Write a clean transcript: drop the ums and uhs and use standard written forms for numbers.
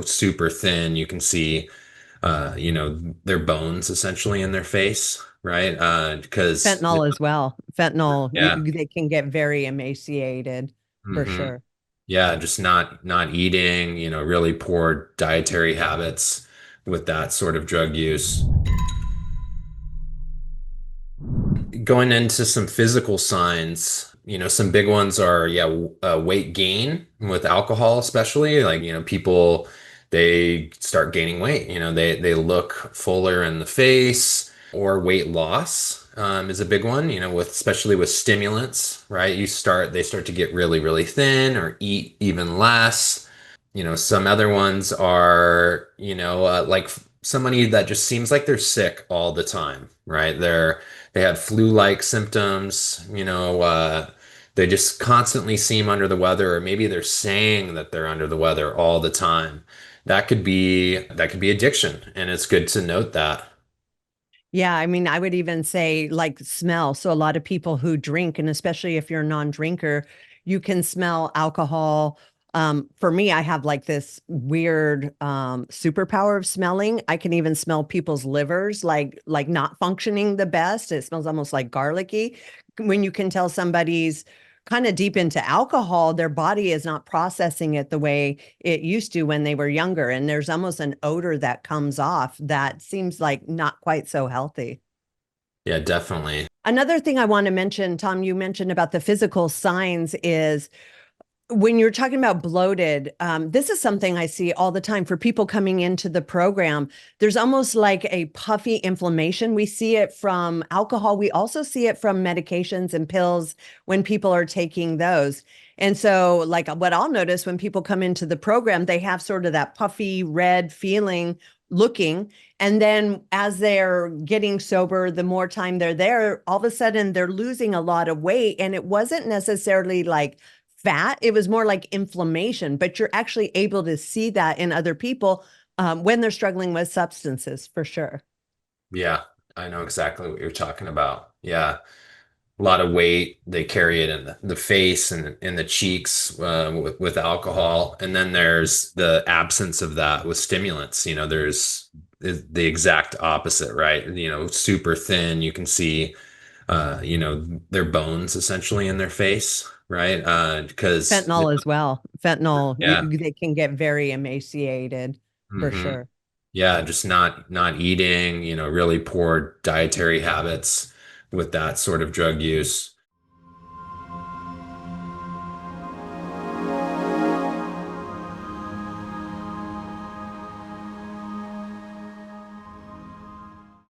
super thin. You can see, their bones essentially in their face, right? Because, Fentanyl as well. Fentanyl, yeah. they can get very emaciated for hmm sure. Yeah, just not eating, really poor dietary habits with that sort of drug use. Going into some physical signs, some big ones are, yeah, weight gain with alcohol, especially. Like, people, they start gaining weight. They look fuller in the face, or weight loss is a big one, with especially with stimulants, right? They start to get really, really thin or eat even less. Some other ones are, like somebody that just seems like they're sick all the time, right? They have flu-like symptoms, they just constantly seem under the weather, or maybe they're saying that they're under the weather all the time. That could be addiction, and it's good to note that. Yeah, I mean, I would even say like smell. So a lot of people who drink, and especially if you're a non-drinker, you can smell alcohol. For me, I have like this weird superpower of smelling. I can even smell people's livers like not functioning the best. It smells almost like garlicky. When you can tell somebody's kind of deep into alcohol, their body is not processing it the way it used to when they were younger. And there's almost an odor that comes off that seems like not quite so healthy. Yeah, definitely. Another thing I want to mention, Tom, you mentioned about the physical signs is when you're talking about bloated, this is something I see all the time for people coming into the program. There's almost like a puffy inflammation. We see it from alcohol. We also see it from medications and pills when people are taking those. And so, like what I'll notice when people come into the program, they have sort of that puffy red feeling looking. And then as they're getting sober, the more time they're there, all of a sudden they're losing a lot of weight. And it wasn't necessarily like fat, it was more like inflammation, but you're actually able to see that in other people when they're struggling with substances for sure. Yeah, I know exactly what you're talking about. Yeah. A lot of weight. They carry it in the face and in the cheeks with alcohol. And then there's the absence of that with stimulants. There's the exact opposite, right? Super thin. You can see, their bones essentially in their face, right? Because, Fentanyl as well. Fentanyl, yeah. they can get very emaciated for hmm sure. Yeah, just not eating, really poor dietary habits with that sort of drug use.